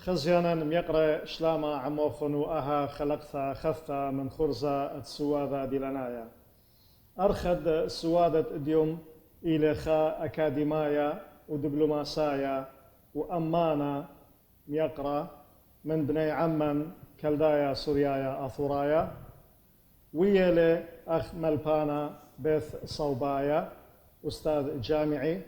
خزيانا ميقرا شلاما عموخن وأها خلقتا خفتا من خرزة السوادة دلنايا أرخد سوادة ديوم إلى خا أكاديمايا ودبلوماسايا وأمانة ميقرا من بني عمن كلدايا سوريايا أثورايا ويلي أخ ملبانا بيث صوبايا أستاذ جامعي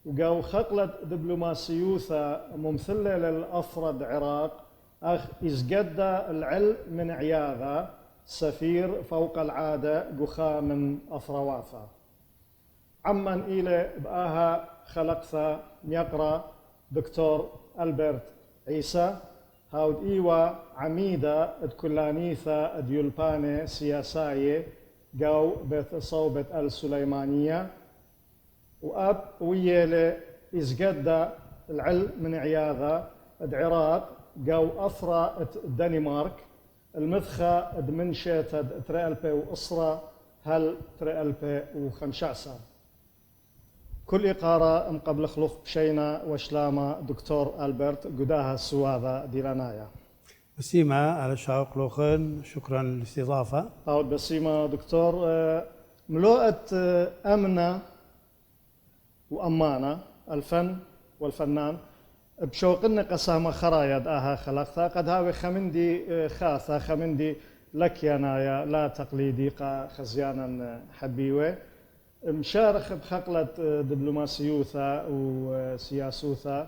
وقاو خقلت دبلوماسيوثا ممثلة للأفرد عراق أخ إزقدا العلم من عياذا سفير فوق العادة قخا من أفرواثا عمن إلى بآها خلقثا يقرأ دكتور ألبرت عيسى هاود إيوا عميدة ادكلانيثا ديولباني سياساية قاو بيت صوبة السليمانية وأب ويلي إزقدا العلم من عياذا العراق قاو أثرى الدنمارك المذخة دمنشيت تريالبي وأسرة هل تريالبي وخمشعسا كل إقارة قبل خلق بشينا وشلامة دكتور ألبرت قداها السواذة ديلانايا بسيمة على شاوق لوخن شكرا للاستضافة أود بسيمة دكتور ملوءة أمنة وأمانة الفن والفنان بشوقنا قسامة خرايد آها خلقتها قد هاوي خمندي خاثة خمندي لك ينايا لا تقليدي خزيانا حبيوة مشارخ بخقلة دبلوماسيوثا وسياسوثا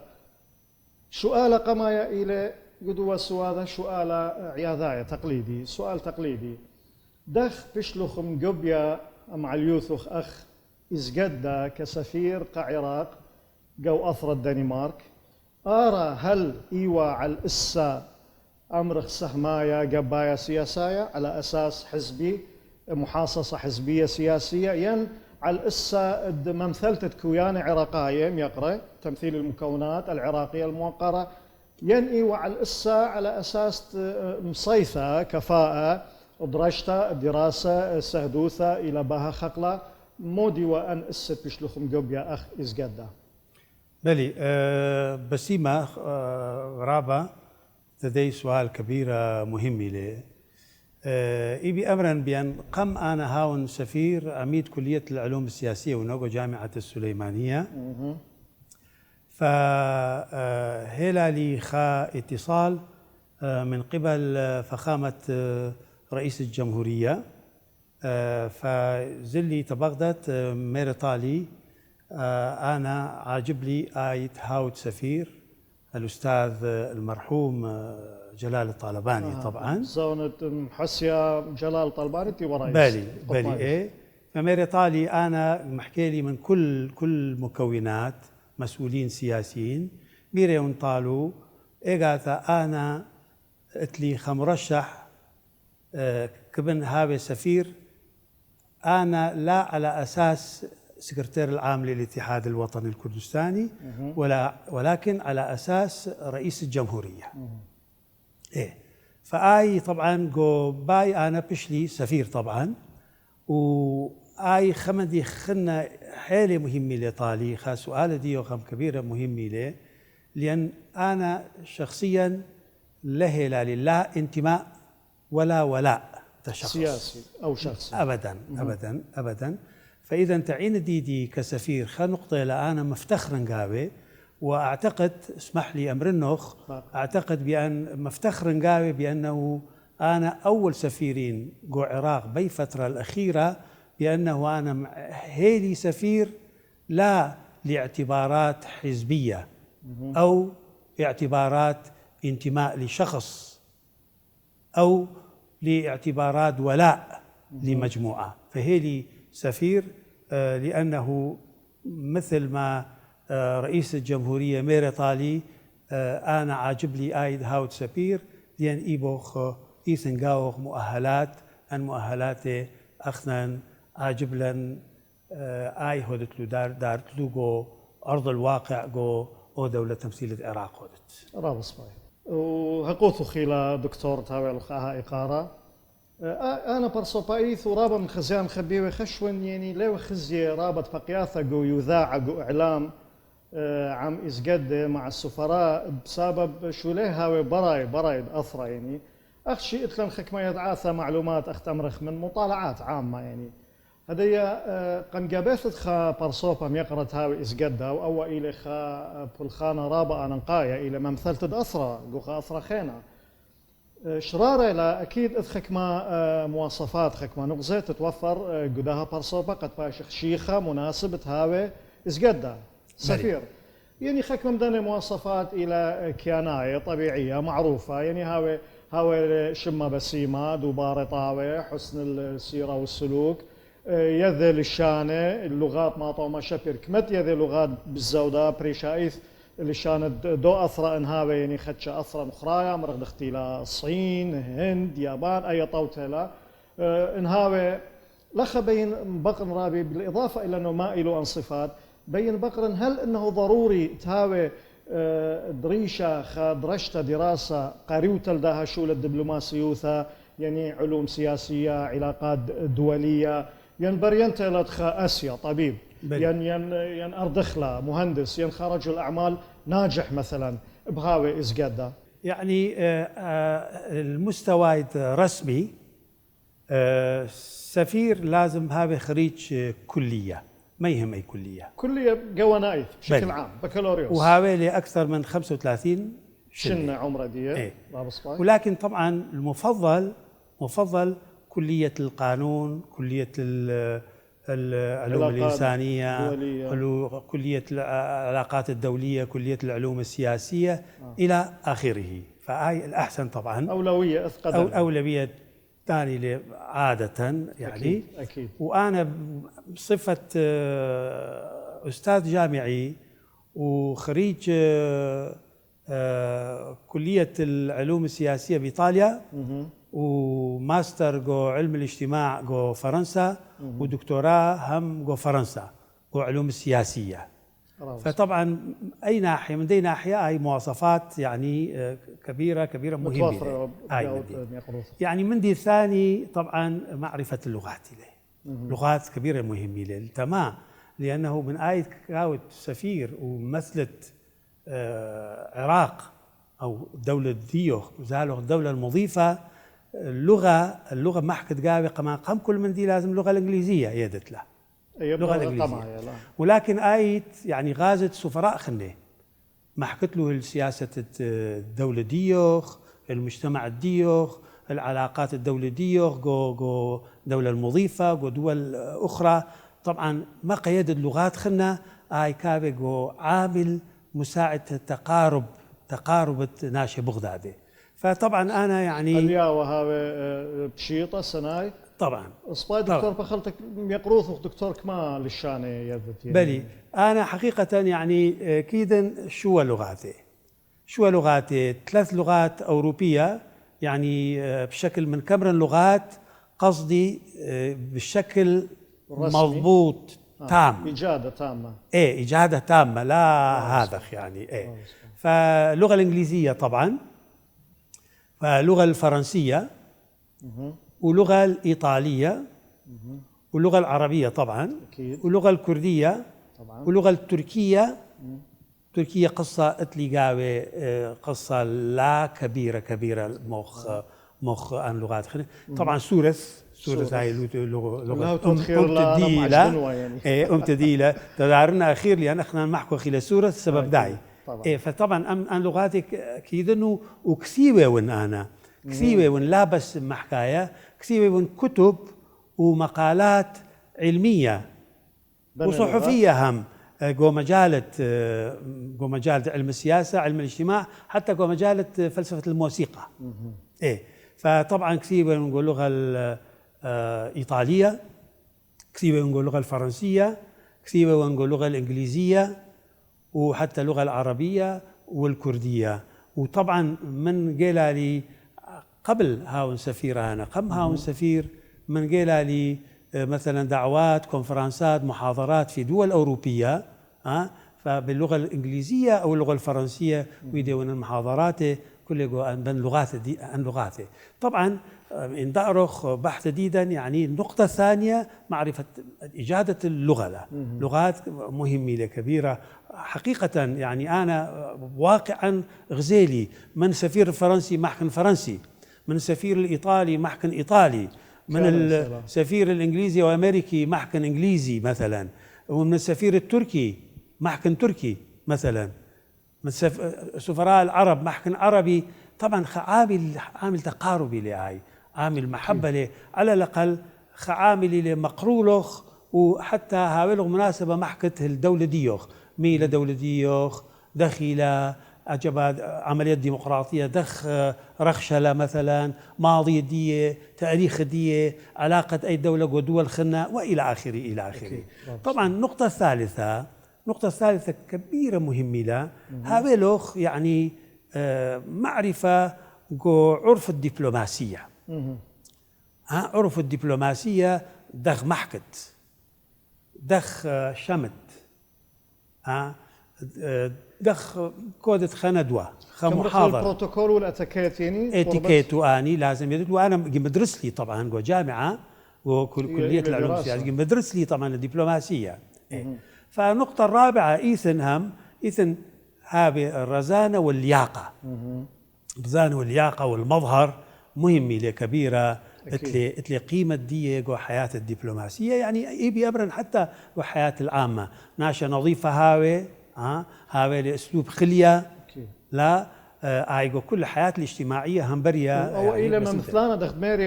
سؤال قمايا إلى قدوة سواذا سؤال عياذايا تقليدي سؤال تقليدي دخ بشلخ مقبيا مع اليوثخ أخ إزقدا كسفير كعراق جو أثر الدنمارك أرى هل إيوا على الإسا أمرخ سهمايا قبايا سياسايا على أساس حزبي محاصصة حزبية سياسية ين على الإسا ممثلة كويان عراقية يقرأ تمثيل المكونات العراقية الموقرة ين إيوا على الإسا على أساس مصيثة كفاءة درجتا دراسة سهدوثة إلى بها خقلة مودي وأن أست بشلخم قبيا أخ إزقدا بلي بسيمة غرابة لدي سؤال كبير مهم لي إيبي أمرا بأن قم أنا هاون سفير عميد كلية العلوم السياسية ونوغو جامعة السليمانية فهلا لي خا اتصال من قبل فخامة رئيس الجمهورية فزلي تبغدت ميرطالي أنا عاجب لي آيت هاود سفير الأستاذ المرحوم جلال الطالباني طبعا زونة محسيا جلال الطالباني تي ورايس بالي إيه فميرطالي أنا محكي لي من كل مكونات مسؤولين سياسيين ميريون طالو إيغاثا أنا اتلي خمرشح كبن هاوي سفير أنا لا على أساس سكرتير العام للاتحاد الوطني الكردستاني ولكن على أساس رئيس الجمهورية إيه فآي طبعا جو باي أنا بشلي سفير طبعا وآي خمدي خنا حيلة مهمة لطالي خا سؤال دي وخم كبيرة مهمة لي لأن أنا شخصيا لا انتماء ولا ولاء تشخص سياسي أو شخصي أبدا فإذا تعين ديدي كسفير خنقطة لأنا مفتخرا قاوي وأعتقد اسمح لي أمر النخ أعتقد بأن مفتخرا قاوي بأنه أنا أول سفيرين جو عراق بي فترة الأخيرة بأنه أنا هيلي سفير لا لاعتبارات حزبية أو اعتبارات انتماء لشخص أو لاعتبارات ولاء لمجموعة فهيلي سفير لأنه مثل ما رئيس الجمهورية ميرطالي أنا عاجب لي آيد هاود سفير لأن إيبوخ إيثن قاوخ مؤهلات أن مؤهلاتي أخنا عاجب لن آي هودت له دار تلوغو أرض الواقع جو أو دولة تمثيل العراق هودت رابص باي وهقوثو خيلا دكتور تاوي الخاها إقارة أنا برصو بايث ورابا من خزيان خبيوي خشون يعني لو خزي رابط بقياثة جو يذاع جو إعلام عم إزقد مع السفراء بسبب شو ليه هاوي برايد أثرى يعني أخشي إتلن خكمة يدعاثة معلومات أختمرخ من مطالعات عامة يعني هدية قنقابيثت خا برصوبة ميقرت هاوي إزقدها أو إلى خا بولخانة رابعة ننقايا إلى ممثلت أثرى قوخا أثرى خينا شرارة لا أكيد خكمة مواصفات خكمة نغزة تتوفر قداها برصوبة قد باشخ شيخة مناسبة هاوي إزقدها سفير يعني خكمة مدني مواصفات إلى كياناية طبيعية معروفة يعني هاوي شمة بسيمة دوبارة طاوة حسن السيرة والسلوك يذل الشانة اللغات ما طوما شبير كمت يذل لغات بالزودة بريشايث اللي شانت دو أثرى إنهاوي يعني خدشة أثرى مخرايا مرغ دختيلا الصين هند يابان أي طوتلا إنهاوي لخ بين بقر رابي بالإضافة إلى أنه ما إله أنصفات بين بقر هل أنه ضروري تهاوي دريشة خدرشت دراسة قريوت لداها شو الدبلوماسيوثة يعني علوم سياسية علاقات دولية برينت لدخا أسيا طبيب ين أردخلة مهندس خرج الأعمال ناجح مثلا بهاوي إزقادة يعني المستوى رسمي سفير لازم هاوي خريج كلية ما يهم أي كلية قوانايف بشكل عام بكالوريوس وهاوي لأكثر من 35 سنة عمره دي إيه. ولكن طبعا مفضل كلية القانون كلية العلوم الإنسانية كلية العلاقات الدولية كلية العلوم السياسية إلى آخره فهاي الأحسن طبعا أولوية ثانية عادة يعني أكيد. وأنا بصفة أستاذ جامعي وخريج كلية العلوم السياسية بإيطاليا وماستر جو علم الاجتماع جو فرنسا ودكتوراه هم جو فرنسا جو علوم السياسية فطبعا أي ناحية من دي ناحية هاي مواصفات يعني كبيرة مهمة يعني من دي الثاني طبعا معرفة اللغات لغات كبيرة مهمة للتمام لأنه من آية كاوت سفير ومثلت عراق أو دولة ديوخ زالوا الدولة المضيفة اللغة ما حكت قاوي قام كل من دي لازم اللغة الإنجليزية يدت له اللغة الإنجليزية ولكن آية يعني غازت سفراء خنه ما حكت له سياسة الدولة ديوخ المجتمع الديوخ العلاقات الدولة ديوخ جو دولة المضيفة جو دول أخرى طبعا ما قيد اللغات خنا آي كابي جو عامل مساعد تقارب ناشئ بغدادي فطبعا انا يعني الياوة هاوي بشيطة سناي طبعا اصباي دكتور بخلتك يقروث دكتور كما للشانة يذت بلي انا حقيقة يعني كيدا شو لغاتي 3 لغات أوروبية يعني بشكل من كمرن لغات قصدي بالشكل مضبوط تام إجادة تامة إجادة تامة لا هذا يعني فاللغة الإنجليزية طبعا فاللغة الفرنسية ولغة الإيطالية واللغة العربية طبعا واللغة الكردية واللغة التركية تركيا قصة اتلقاوي قصة لا كبيرة مخ عن لغات طبعا سورث هاي لغة تديلة تدارنا أخير لأن احنا نحكو خلال سورث سبب داعي فطبعا أن لغاتك أكيد إنه وكثيرة وإن أنا كثيرة وإن لا بس محكاية كثيرة وإن كتب ومقالات علمية وصحفية هم جو مجالة علم السياسة علم الاجتماع حتى جو مجالة فلسفة الموسيقى فطبعا كثيرة نقول لغة الإيطالية كثيرة نقول لغة الفرنسية كثيرة نقول لغة الإنجليزية وحتى اللغة العربية والكردية وطبعا من قيل لي قبل هاون سفير أنا قم هاون سفير من قيل لي مثلا دعوات كونفرنسات محاضرات في دول أوروبية فباللغة الإنجليزية أو اللغة الفرنسية ويدون المحاضرات كل عن لغاته طبعا إن دأرخ بحث جديدا يعني النقطة الثانية معرفة إجادة اللغة له. لغات مهمة كبيرة حقيقة. يعني أنا واقعا غزيلي من السفير الفرنسي محكن فرنسي، من السفير الإيطالي محكن إيطالي، من السفير الإنجليزي وأمريكي محكن إنجليزي مثلا، ومن السفير التركي محكن تركي مثلا، من سفراء العرب محكن عربي. طبعا عامل تقاربي لهاي، عامل محبة لي على الأقل، عامل لمقرولخ، وحتى هاولغ مناسبة محكت الدولة ديوخ ميلة دولة ديوخ دخيلة أجباد عمليات ديمقراطية دخ رخشلة مثلا، ماضي دية، تاريخ دية، علاقة أي دولة ودول خنة وإلى آخره إلى آخره. طبعا النقطة الثالثة كبيرة مهمة له هاولوخ يعني معرفة عرف الدبلوماسية. عرف الدبلوماسية دخ محكت، دخ شمت، دخ كودة خندوة محاضرة البروتوكول والاتيكيت يعني اتيكيت واني لازم يدرس. وانا مدرس لي طبعا جو جامعة وكلية العلوم السياسية مدرس لي طبعا الدبلوماسية. فالنقطة الرابعة إذن هذه الرزانة واللياقة. الرزانة واللياقة والمظهر مهمة لكبيرة اتلي قيمة دي جو حياة الدبلوماسية، يعني إيبي أبرا حتى وحياة العامة ناشا نظيفة هاوي لأسلوب خلية لا آيجو كل حياة الاجتماعية همبرية أو يعني إلى مثلانا دخميري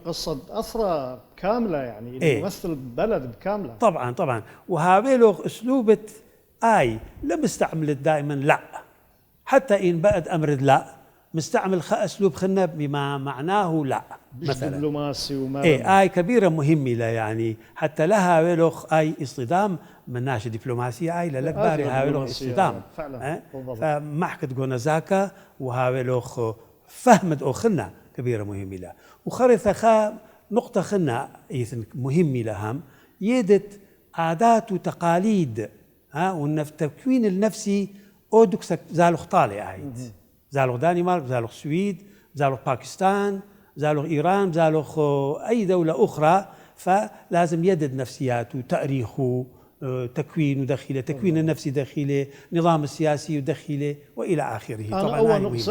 قصة أسرة كاملة يعني يمثل بلد بكاملة. طبعا وهاوي له أسلوبة لا مستعملت دائما لا، حتى إن بقت أمر لا مستعمل أسلوب خلنا بما معناه لا مثلا دبلوماسي وما كبيرة مهمة لا، يعني حتى لها ولوخ اصطدام من ناشئ دبلوماسية للكباري هاولوخ اصطدام فمحكة جونازاكا وهاولوخ فهمت خلنا كبيرة مهمة لا. وخرث نقطة خلنا مهمة لهم يدت عادات وتقاليد والتكوين النفسي أودك زالوخ طالع زالوخ دنمارك، زالوخ السويد، زالوخ باكستان، زالوخ إيران، زالوخ أي دولة أخرى. فلازم يدد نفسياته، تاريخه، تكوين ودخيله، تكوين النفسي داخله، نظام السياسي وداخله وإلى آخره. طبعا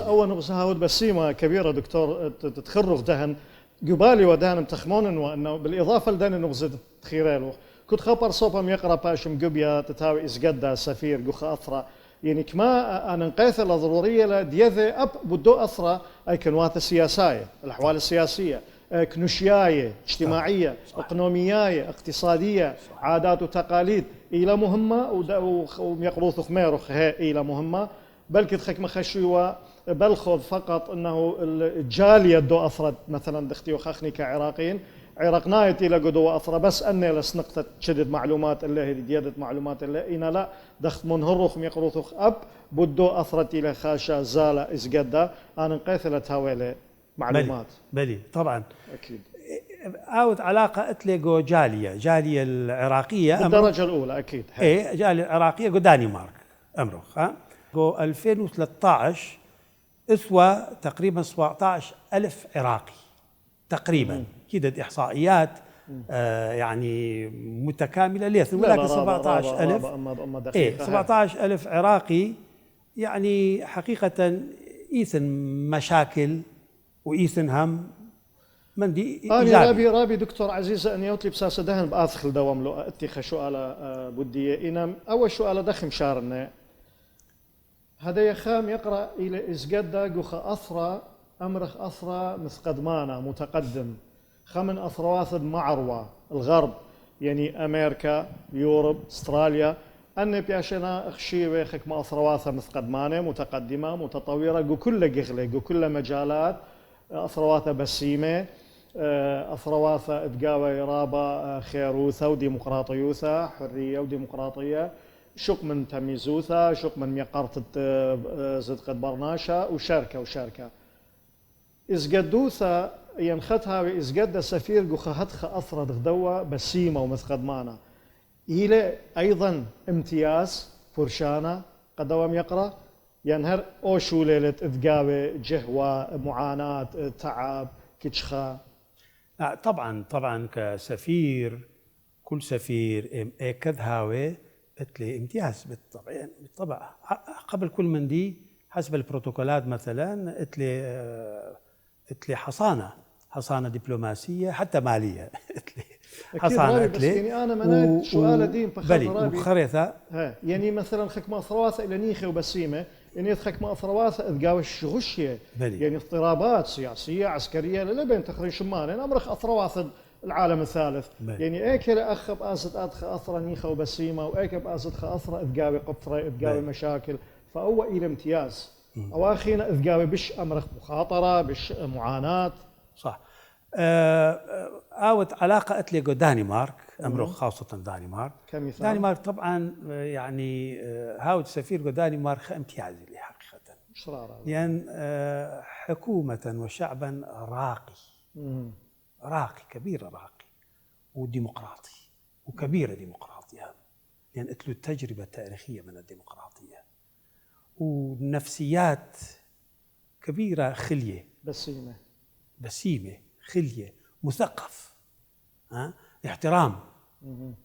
أول نقصة هاود بسيمة كبيرة دكتور تتخرج دهن قبالي ودهن تخمون وأنه بالإضافة لدهن نقصة تخيريلو كنت خبر صوبهم يقرأ باشم قبيا تتاوي إزقدا سفير قخة أثرى يعني كما أنا نقيث الضرورية لديذي أب بدو أثرى أي كنوات السياسية الأحوال السياسية كنوشياية اجتماعية اقنومياية اقتصادية عادات وتقاليد إلى مهمة ويقروث خميرخ هي إلى مهمة بل كد خك مخشيوا بلخذ فقط أنه الجالية دو أثرد مثلا دختي وخخني كعراقيين عراقنايتي لقدو أثرى بس أني لسنقطة شدد معلومات اللي هي ديادة معلومات اللي إنا لا دخت منهرخ ميقروثخ أب بدو أثرتي لخاشا زالة إزقدا أنا نقيثلة هاويلي معلومات بلي طبعا أكيد أود علاقة أتلقو جالية العراقية بالدرجة الأولى أكيد جالية العراقية قو دنمارك أمرخ قو 2013 إسوى تقريبا 17,000 عراقي تقريبا كده إحصائيات يعني متكاملة ليس ولكن 17,000 17,000 عراقي يعني حقيقة إيثن مشاكل وإيثن هم من دي رابي دكتور عزيز أن يوتلي بساسة دهن بآثخل دوام لو أتخ سؤال بدية إنام أول سؤال دخم شارنا هذا يخام يقرأ إلى إزقدا قخ أثرى أمرخ أثرى مثقدمانا متقدم خمن أثرواثد معروة الغرب يعني أمريكا يوروب أستراليا أن بياشنا أخشي ويخك ما أثرواثة مثقدمانة متقدمة متطورة كل قغلة كل مجالات أثرواثة بسيمة أثرواثة إدقاوة رابة خيروثة وديمقراطيوثة حرية وديمقراطية شق من تميزوثة شق من ميقارة زدقة برناشة وشاركة إزقدوثة ينختها وإزقد سفير قخهتخ أثرد غدوة بسيمة ومثقدمانة إلى أيضا امتياز فرشانة قدوم يقرأ ينهر أوشو ليلة إذقاوة جهوة معاناة تعب كتشخا؟ طبعا كسفير، كل سفير اكد هاوي اتلي امتياز بالطبع قبل كل من دي حسب البروتوكولات مثلا اتلي حصانه دبلوماسيه حتى ماليه اتلي اكيد رابي، بس يعني انا منايت سؤال دين بلي وخريثه يعني مثلا خك ما ثرواثه الى نيخه وبسيمه يعني خك ما ثرواثه تقاوش غشيه يعني اضطرابات سياسيه عسكريه لا بين تخرين شمال يعني امرخ اثرواث العالم الثالث يعني ايك اخ باسد ادخ اثر نيخه وبسيمه وايك باسد اثر تقاوي قطره تقاوي مشاكل فهو الى امتياز اواخينا تقاوي بش امرخ مخاطره بش معاناه صح. اوت علاقه اتليغو دانمارك امرخ خاصه دانمارك كمثال دانمارك طبعا يعني هاوت سفير دانمارك امتيازي لي حقيقه لان حكومه وشعبا راقي كبير راقي وديمقراطي وكبيره ديمقراطيه لان اتلو التجربه التاريخيه من الديمقراطيه ونفسيات كبيره خليه بسيمه خليه مثقف احترام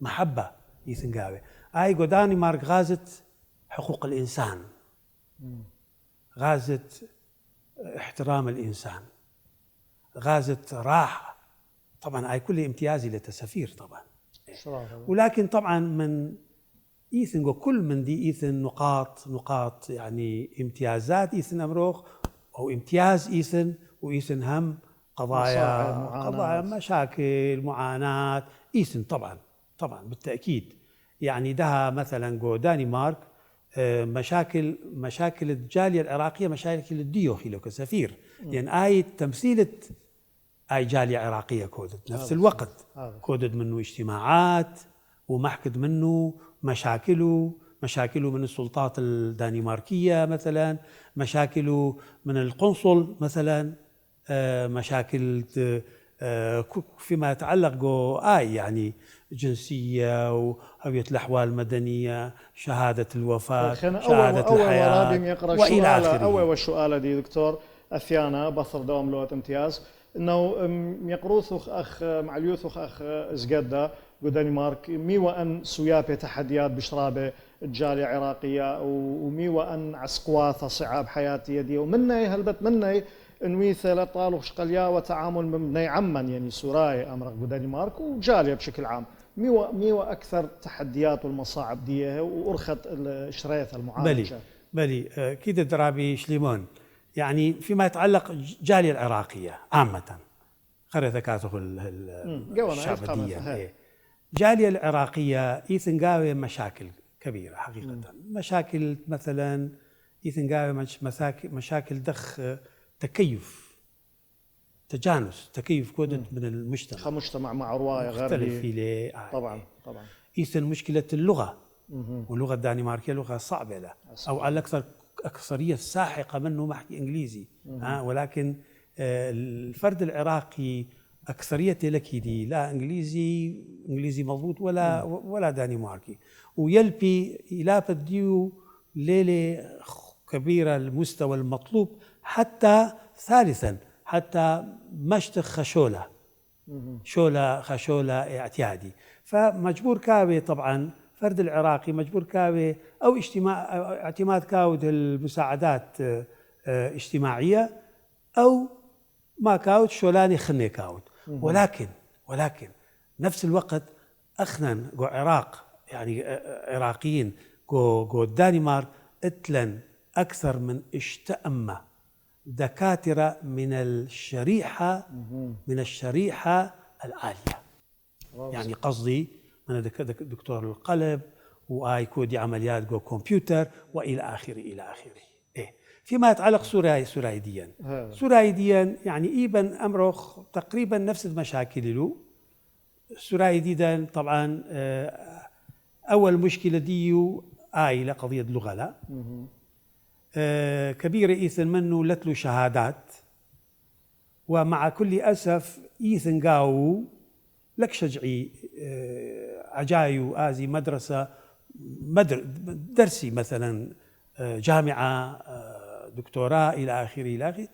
محبه يثنقاوي اي دانمارك غازت حقوق الانسان غازت احترام الانسان غازت راحه طبعا اي كل امتيازي لتسفير طبعا ولكن طبعا من ايثن كل من دي ايثن نقاط يعني امتيازات ايثن امروخ او امتياز ايثن وايثن هم قضايا مشاكل معاناة ايثن طبعا بالتأكيد يعني ده مثلا جو دانمارك مشاكل الجالية العراقية مشاكل الديوخي لو كسفير يعني اي تمثيلة اي جالية عراقية كودت نفس الوقت كودت منه اجتماعات ومحكد منه مشاكله من السلطات الدنماركية مثلا مشاكله من القنصل مثلا مشاكل فيما يتعلق يعني جنسية وهوية الأحوال المدنية شهادة الوفاة شهادة الحياة وإلى آخره. أول سؤال دي دكتور أثيانا بصر دوام لغة امتياز إنه يقروثخ أخ معليوثخ أخ إزجدا دنمارك ميوا أن سيابة تحديات بشرابة الجالية عراقية وميوا أن عسقواثة صعاب حياتية دي ومني هلبت مني انويثة لطالو شقليا وتعامل مبني عما يعني سوراي أمرق دنمارك وجالية بشكل عام ميوا أكثر تحديات والمصاعب دي وأرخت الشريث المعالجة بلي كده درابي شليمون يعني فيما يتعلق جالية العراقية عامة خريطة كاتخ الشعبدية جالية العراقية يثنقاوي مشاكل كبيرة حقيقة مشاكل مثلا يثنقاوي مشاكل دخ تكيف تجانس تكيف كودت من المجتمع كمجتمع مع رواية غربي طبعا يثن مشكلة اللغة واللغة الدنماركية لغة صعبة له أو على أكثرية ساحقة منه محكي إنجليزي ولكن الفرد العراقي أكثرية لكيدي لا إنجليزي مضبوط ولا دنماركي ويلبي يلافت ديو ليلة كبيرة المستوى المطلوب حتى ثالثا حتى مشتخ خشولة اعتيادي فمجبور كاوي طبعا فرد العراقي مجبور كاوي أو اعتماد كاود المساعدات اجتماعية أو ما كاود شولاني خني كاود ولكن نفس الوقت أخنا جو عراق يعني عراقيين جو الدنمارك اتلن أكثر من اشتأم دكاترة من الشريحة العالية يعني قصدي من دكتور القلب وآي كودي عمليات جو كمبيوتر وإلى آخره فيما يتعلق سورايديا يعني إيبن أمرخ تقريبا نفس المشاكل له سورايديا طبعا أول مشكلة ديو لقضية اللغة لا كبيرة إيثن منه لتلو شهادات ومع كل أسف إيثن قاو لك شجعي عجايو آزي مدرسة درسي مثلا جامعة دكتوراه إلى آخره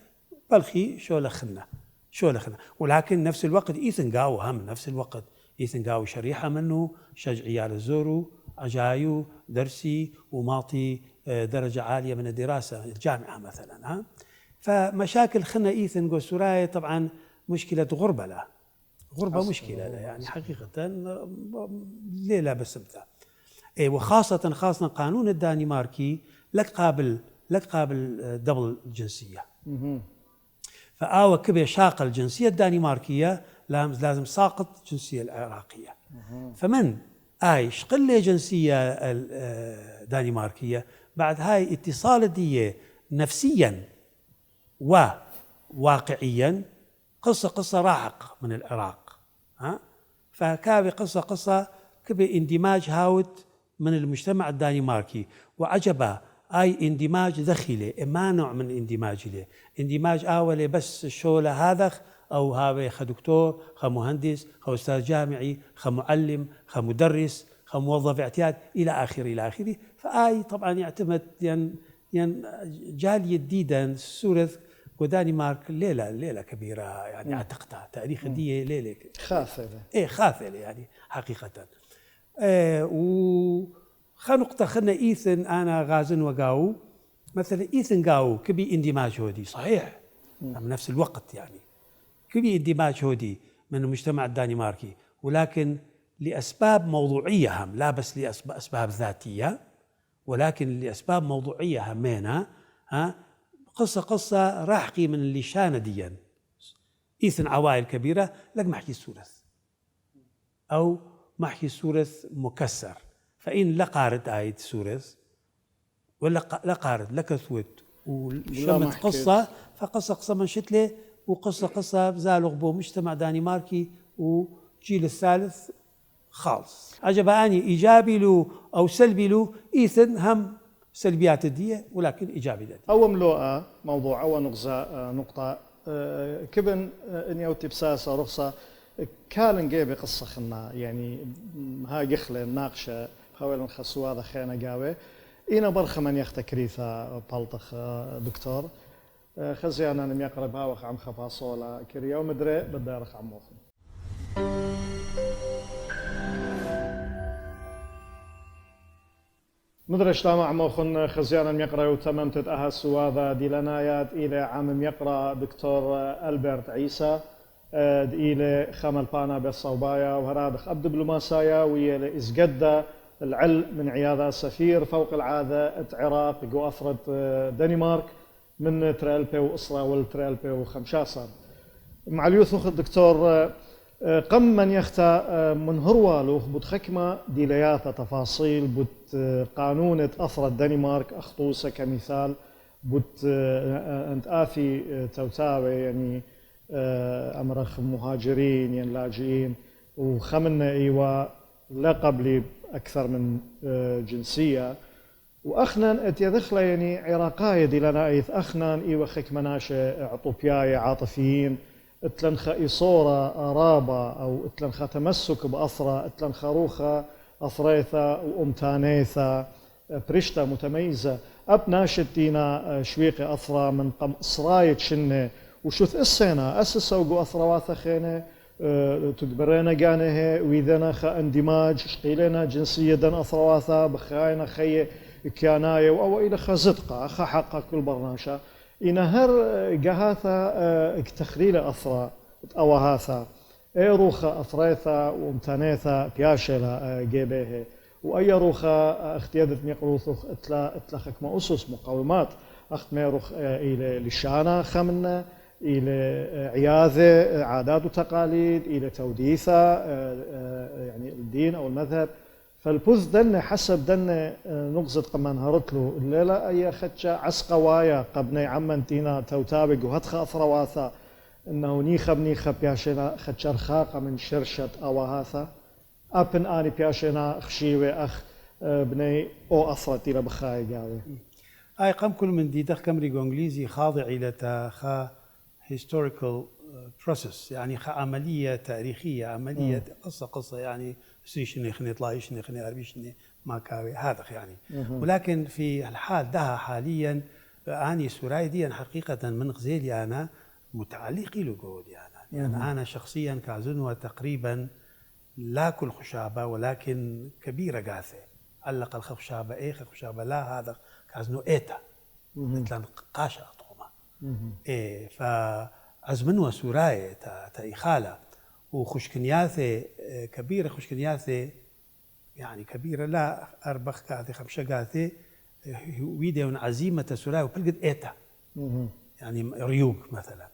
بلخي شو لخنا شو لخنا. ولكن نفس الوقت إيثن قاو هم نفس الوقت إيثن قاو شريحة منه شج عيال الزورو أجايو درسي وماطي درجة عالية من الدراسة الجامعة مثلا. ها فمشاكل خنا إيثن قو سورايا طبعا مشكلة غربة له، غربة مشكلة له يعني حقيقة ليلة بس مثال. وخاصة قانون الدنماركي لك قابل دبل الجنسية. فآوى كبه شاق الجنسية الدنماركية لازم ساقط الجنسية العراقية. فمن شقل لي جنسية الدنماركية بعد هاي اتصال دي نفسيا وواقعيا قصة راحق من العراق. فكابي قصة كبه اندماج هاوت من المجتمع الدنماركي وعجبه اي اندماج داخلي ما نوع من اندماج له اندماج اولي بس الشغله هذا او هذا دكتور مهندس استاذ جامعي معلم مدرس موظف اعتياد الى اخره. فاي طبعا يعتمد يعني جاليه جديدا سورة ودنمارك ليله كبيره يعني اعتقدها تاريخ دي ليله خاثله يعني حقيقه. وخنقطة خلنا إيثن أنا غازن وقاو مثلا إيثن قاو كبي اندماج هودي صحيح بنفس الوقت يعني كبي اندماج هودي من المجتمع الدنماركي ولكن لأسباب موضوعية هم لا بس لأسباب ذاتية ولكن لأسباب موضوعية همينة. قصة راحقي من اللي شان ديا إيثن عوائل كبيرة لك محكي الثلث أو محكي الثلث مكسر. فإن لقارد آية سورث ولا لقارد لكثوت وشمت قصة فقصة من شتله وقصة بزالغ بو مجتمع دنماركي وجيل الثالث خالص. عجباني إيجابي له أو سلبي له إيثن هم سلبيات الدية ولكن إيجابي له. أو ملوءة موضوع أو نقطة كبن إن يوتي بساسة رخصة كالن جيبي قصة خنا يعني ها جخلة ناقشة حاول نخسوا هذا خيانة جاوي إنا برخة من يختكريثا بلطخ دكتور خزيانا نم يقرب هاوخ عم خفاصولا كريا ومدري بدارخ عموخن مدري شلام عموخن خزيانا نم يقرأ وتممت أهسوا هذا دي لنايات إلى عم يقرأ دكتور ألبرت عيسى إلى خامل بانا بالصوبايا وهرادخ الدبلوماسية ويا إزجدة العل من عيادة السفير فوق العادة العراق جو أفرد دنمارك من ترالبي وأسرة والترالبي وخمشاصر مع اليوثوخ الدكتور قم من يختا من هروالوخ بتخكمة ديلياتا تفاصيل بت قانون أفرد دنمارك أخطوسة كمثال بت أنت آفي توتاوي يعني أمرخ مهاجرين يعني لاجئين وخمنا إيوا لقب لي أكثر من جنسية وأخنا اتيدخل يعني عراقاية دي لنا إيث أخنا إيوا خك مناشة عطوبياية عاطفيين اتلنخا إصورة رابة أو اتلنخا تمسك بأثرة اتلنخا روخة أثريثة وأمتانيثة برشتة متميزة أبناشتينا شويقي أثرة من قم إصراية شنة وشوث السنة أسسوا وقو أثرواثة خينة تقبرينا قانه ويذنا خا اندماج شقيلنا جنسية دن أثرواثة بخاينا خي كياناية أو إلى خا زدقة خا حقا كل برناشا إنهر قهاثة تخليل أثرى أوهاثة روخة أثريثة وامتانيثة بياشلة جيبيه وأي روخة اختيادت ميقروثوخ اتلخك ما أسس مقاومات أخت ميروخ إلى لشانة خمنا إلى عياذة عادات وتقاليد إلى توديثة يعني الدين أو المذهب فالبوز دن حسب دن نقصد قمان هرتلو الليلة أي خدشة عسقوايا قبني عمنتينا توتابق وهتخ أثرواثا إنه نيخب بياشنا خدشة رخاقة من شرشة أوهاثا أبن آني بياشنا خشيوي أخ بني أو أثرتي لبخاي قاوي أي قام كل من دي دخ كمريقو إنجليزي خاضع إلى خا historical process يعني عملية تاريخية عملية قصة يعني سيشني خني طلايشني خني أربيشني ما كاوي هذا يعني ولكن في الحال ده حاليا أني سوراي دي حقيقة من غزيلي أنا متعلقي له غوديانا يعني أنا شخصيا كازنوا تقريبا لا كل خشابة ولكن كبيرة قاثة علق الخشابة إيه خشابة لا هذا كازنو إيتا مثلا قاشة أطعمة إيه فأزمنوا سوراي تا إخالة وخشكنياثة كبيرة خشكنياثة يعني كبيرة لا أربخ كاثة خمسة كاثة ويديون عزيمة سوراي وبلقد إيتا يعني ريوق مثلا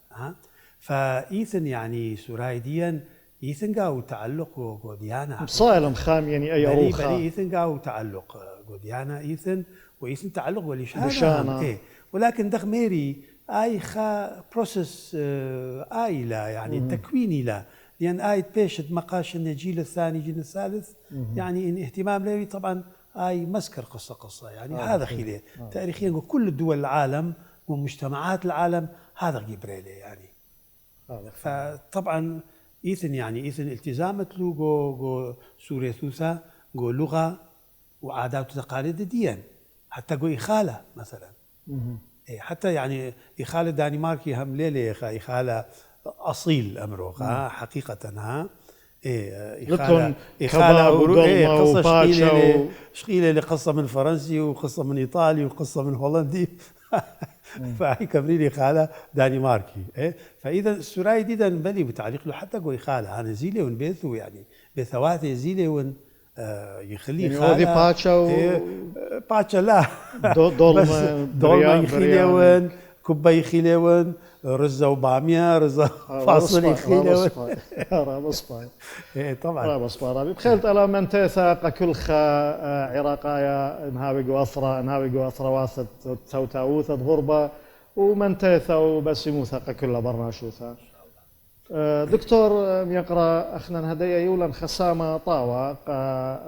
فإيثن يعني سوراي ديان إيثن قاو تعلق غوديانا صايلم خام يعني أي روخة بلي إيثن قاو تعلق غوديانا إيثن وإيثن تعلق وليشانا إيه ولكن دخ ميري آي خا بروسس آي لا يعني تكويني لا لأن آي بيشت مقاش الجيل الثاني الجيل الثالث يعني إن اهتمام لي طبعا آي مسكر قصة يعني هذا خيلي تاريخيا كل دول العالم ومجتمعات العالم هذا جبريلي يعني فطبعا إيثن يعني إيثن التزامت له جو سوريا ثوثا جو لغة وعادات وتقاليد ديان حتى جو إخالة مثلا حتى يعني إخالة دنماركي هم ليلة إخالة أصيل أمره حقيقة إخالة قصة شقيلة لقصة من فرنسي وقصة من إيطالي وقصة من هولندي فهي كبريلي خالة دنماركي فإذا السوراي ديدا بلي بتعليق له حتى قوي خالة أنا زيلي ونبيثو يعني بثواثي زيلي ون يخليه يعني خالة باتشا لا دولما يخيلون كبة يخيلون رزة وبامية رزة فاصل يخيلون رابصباي طبعا رابصباي بخيلت ألا من تيثاق كل خا عراقايا نهاوي قواثرة واسط توتاوثة غربة ومن تيثا وبس يموثاق كل برناشوثا دكتور يقرأ أخنا هدايا يولا خسامة طاوة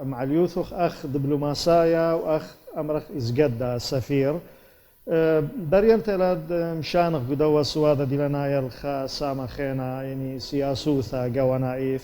مع اليوثخ أخ دبلوماسايا وأخ أمرخ إزقد سفير برينت لاد مشانخ قدوة سوادة ديلانايا الخسامة خينا يعني سياسوثا قوانايث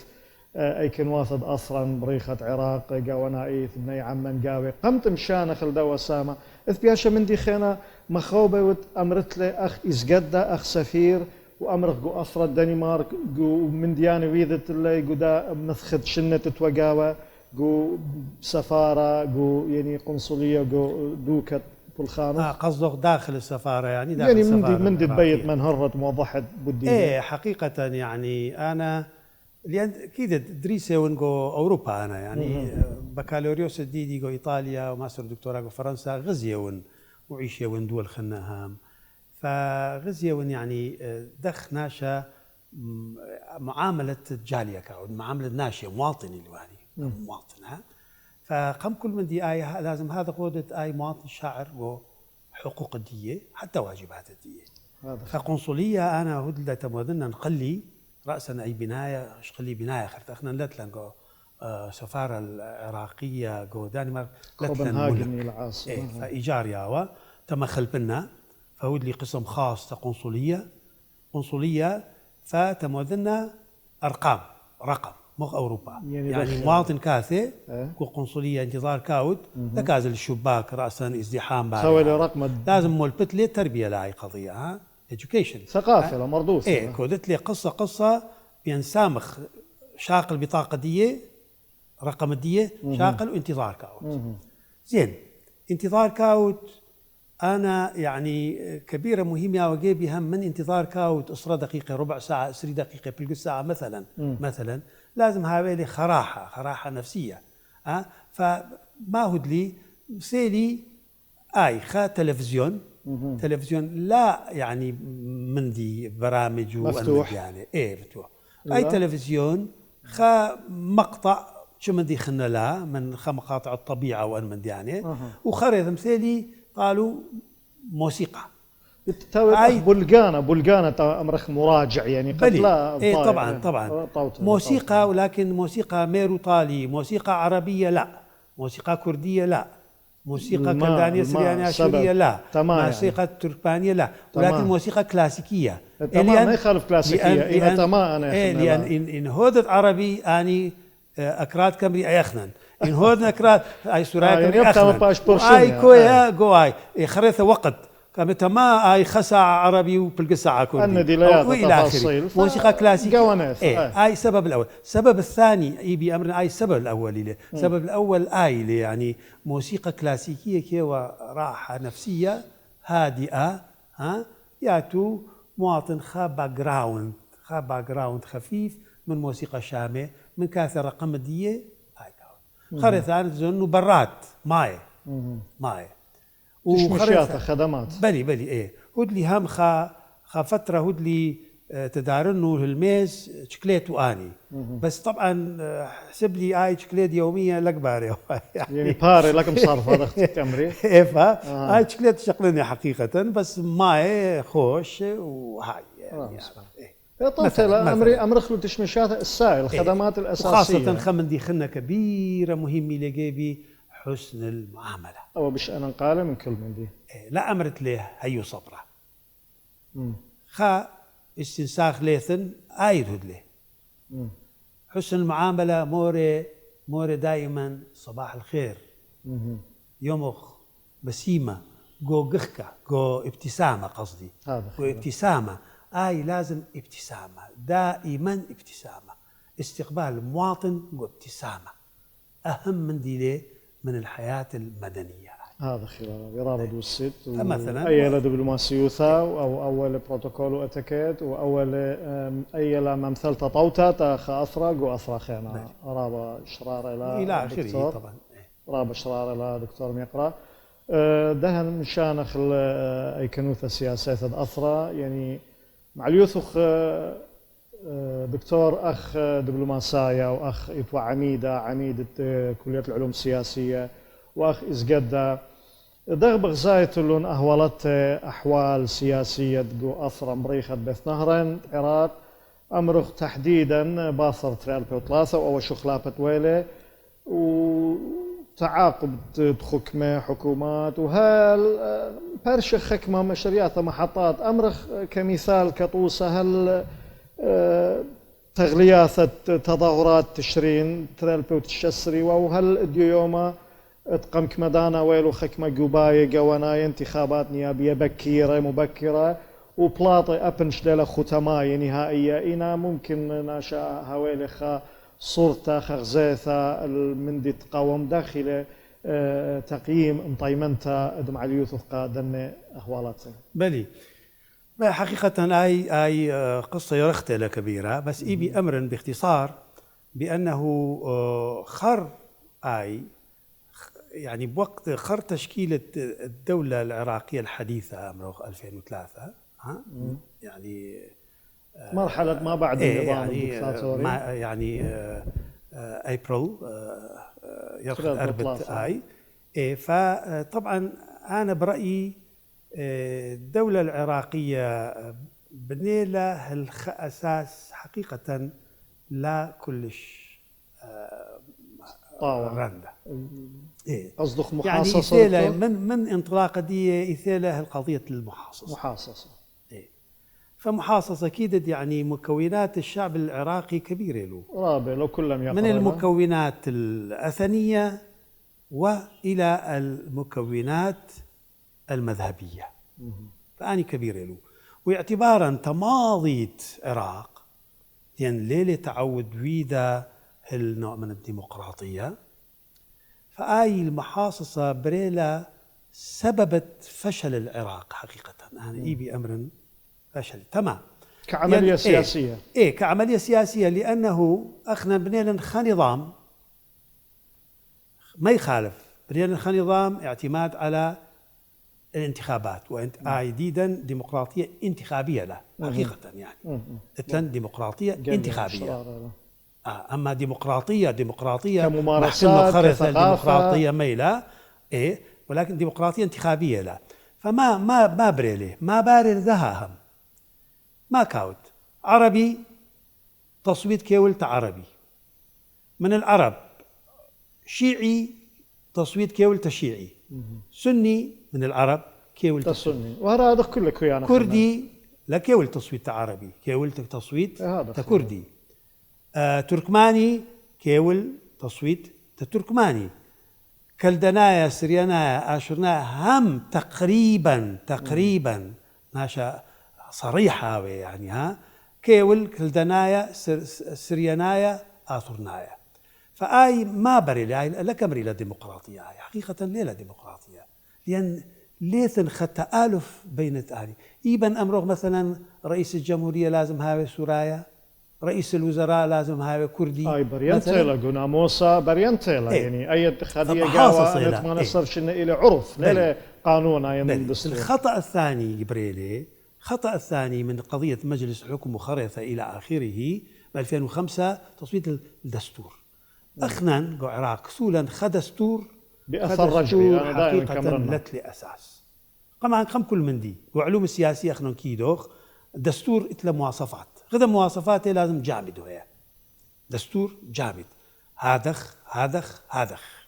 أي كن واثد أصلا بريخة عراق قوانايث بني عمان قاوي قمت مشانخ الدوة سامة إذ بياشا من دي خينا مخوبة أمرت لي أخ إزقد أخ سفير وأمرخ قو أصرا دنمارك قو من دياني ويذت اللي قدا منثخد شنة توقاوة قو سفارة قو يعني قنصلية قو دوكت بالخانة قصدك داخل السفارة يعني داخل يعني السفارة من دي تبيت من هرت موضحت بدي ايه حقيقة يعني أنا لأن أكيد دريسة ونقو أوروبا أنا يعني بكالوريوس ديدي قو إيطاليا وماستر دكتوراه قو فرنسا غزية ون وعيشة ون دول خناهام فغزية ون يعني دخ ناشا معاملة جالية كاو معاملة ناشئ مواطني يعني مواطن فقم كل من دي آية لازم هذا قودة آية مواطن شاعر وحقوق الدية حتى واجبات الدية فقنصلية أنا هدلة تموذنا نقلي رأسا أي بناية شقلي بناية خرت أخنا لتلن سفارة العراقية جو دنمارك كوبنهاجن العاصمة فإيجار ياوا تم خلبنا فهود لي قسم خاص قنصلية فتموذنا أرقام رقم مخ أوروبا يعني مواطن كاثي وقنصلية انتظار كاود لكازل الشباك رأسا ازدحام سوي لي رقم لازم مولبت لي تربية لاي قضية education ثقافة لمردوس كودت لي قصة بين سامخ شاقل بطاقة دية رقم الدية شاقل وانتظار كاود زين انتظار كاود أنا يعني كبيرة مهمة وجيبي هم من انتظار كاود أسرة دقيقة ربع ساعة 10 دقيقة بلقي ساعة مثلا لازم هاويلي خراحة نفسية فما هود لي سيلي خا تلفزيون لا يعني من دي برامج مفتوح يعني مفتوح أي تلفزيون خا مقطع شو من دي خنا لا من خا مقاطع الطبيعة وأن من دي يعني وخريط مثالي قالوا موسيقى بلقانة أمرخ مراجع يعني قد لا طبعا موسيقى ولكن موسيقى ميروطالي موسيقى عربية لا موسيقى كردية لا موسيقى كردانية سريانية أشورية لا موسيقى يعني. تركمانية لا ولكن موسيقى كلاسيكية ما يخالف كلاسيكية لأن إن هودت عربي أني أكراد كمري أيخنن إن هودنا أكراد أي سوراي كمري أخنن أي كويا قواي خريثة وقت كانت ما اي خسع عربي وبالقصة كردي أن دي لياقة والى اخره تفاصيل موسيقى كلاسيكيه قوانيث اي السبب الاول. السبب الثاني اي بامر اي السبب الاول له السبب الاول اي له يعني موسيقى كلاسيكيه كي وراحه نفسيه هادئه ياتو مواطن خا باك جراوند خفيف من موسيقى شامه من كاثر رقم ديه هاي كاوت خري ثاني زنو برات ماي تشمشيات خدمات بلي هدلي هم خا فتره هدلي تدارنو الميز شكليت واني بس طبعا حسب لي اي شكليت يوميه لكباري يعني باري لكم صرف هذا تمري ايفا اي شكليت شغلني حقيقه بس ماي خوش وهاي يعني طلت امر خلو تشمشات السائل الخدمات الاساسيه وخاصه خمن دي خنه كبيره مهمه لجيبي حسن المعامله او بش انا نقاله من كل من دي لا امرت له هيو صبره خا استنساخ ليثن ايد له حسن المعامله موري دائما صباح الخير يومخ بسيمه جو قخكه جو ابتسامه قصدي جو ابتسامه لازم ابتسامه دائما ابتسامه استقبال المواطن جو ابتسامه اهم من دي ليه من الحياه المدنيه هذا خلال يرابط والست مثلا اي دبلوماسيوثا او اول بروتوكول واتيكيت واول اي ممثل تطوتا تاخ اثرق واثرق خينا رابا شرار الى اخره طبعا رابا شرار الى دكتور ميقرا دهن مشان خل اي كنوث سياسات الاثرى يعني مع اليوثخ دكتور اخ دبلوماسايا واخ يتوى عميده كليه العلوم السياسيه واخ ازقد دغبغ زايتلون اهولت احوال سياسيه جو اثر مريخه بث نهرين العراق امرخ تحديدا باثر تريال بيوتلاثه او شخلابه ويله وتعاقب حكمه حكومات وهال برشخ حكمه مشاريع محطات امرخ كمثال كطوسه هل تغلياثة تظاهرات تشرين تريال بيوتشسري وهل ديوما تقمك مدانا ويلو خكمة جوباية جواناي انتخابات نيابية مبكرة وبلاطي أبنش ديلا ختماية نهائية إنا ممكن ناشا هويلي خا صورتا خغزيثا من دي تقاوم داخل تقييم انطيمنتا ادم على اليوث قادن أهوالاتي بلي حقيقة أي قصة يرختلة كبيرة بس إيبي أمر باختصار بأنه خر يعني بوقت خر تشكيلة الدولة العراقية الحديثة أمره 2003 يعني مرحلة ما بعد النظام الدكتاتوري يعني أبريل يرخل أربت فطبعا أنا برأيي الدولة العراقية بنيلة الأساس حقيقة لا كلش رندة قصدك محاصصة يعني من انطلاقة دي إثالة القضية المحاصصة فمحاصصة أكيد يعني مكونات الشعب العراقي كبيرة له رابع لو كلهم يقرأ من المكونات الأثنية وإلى المكونات المذهبية فأني كبيرة له واعتبارا تماضيت عراق يعني ليلة تعود ويدا النوع من الديمقراطية فأي المحاصصة بريلا سببت فشل العراق حقيقة أنا إيبي أمر فشل تمام كعملية يعني سياسية كعملية سياسية لأنه أخنا بنينا خنظام ما يخالف بنينا خنظام اعتماد على الانتخابات وانت جديدا ديمقراطيه انتخابيه له حقيقه يعني اتلن ديمقراطيه انتخابيه اما ديمقراطيه كممارسات خرثه ديمقراطيه ميلا ولكن ديمقراطيه انتخابيه له فما بريله ما بارر ذهاهم ما كاوت عربي تصويت كيولت عربي من العرب شيعي تصويت كيولت شيعي سني من العرب كيولت سني وهذا كله كيانا كردي لا كيول تصويت عربي كيولت تصويت كردي تركماني كيول تصويت تركماني كلدنايا سريانايا آشورنايا هم تقريبا ناشا صريحة يعني ها كيول كلدنايا سريانايا آشورنايا فآي ما بري لك أمري لديمقراطية حقيقة ليه ديمقراطية لأن ليثن تآلف بين التالي إيبن أمره مثلا رئيس الجمهورية لازم هاوي سورايا رئيس الوزراء لازم هاوي كردي اي برينتيلا قلنا موسى برينتيلا إيه؟ يعني اي اتخاذيه قاوة ما نصرش انه الى عرف لا قانون اي من الدستور. الخطأ الثاني بريلي الخطأ الثاني من قضية مجلس حكم وخريطة إلى آخره ب 2005 تصويت الدستور أخنان العراق سولا خدستور بأثر رجعي أنا دائما حقيقة لت لأساس طبعا خم كل من دي وعلوم السياسية أخنان كيدوخ الدستور إتلا مواصفات غدا مواصفاته لازم جامد وهي دستور جامد هادخ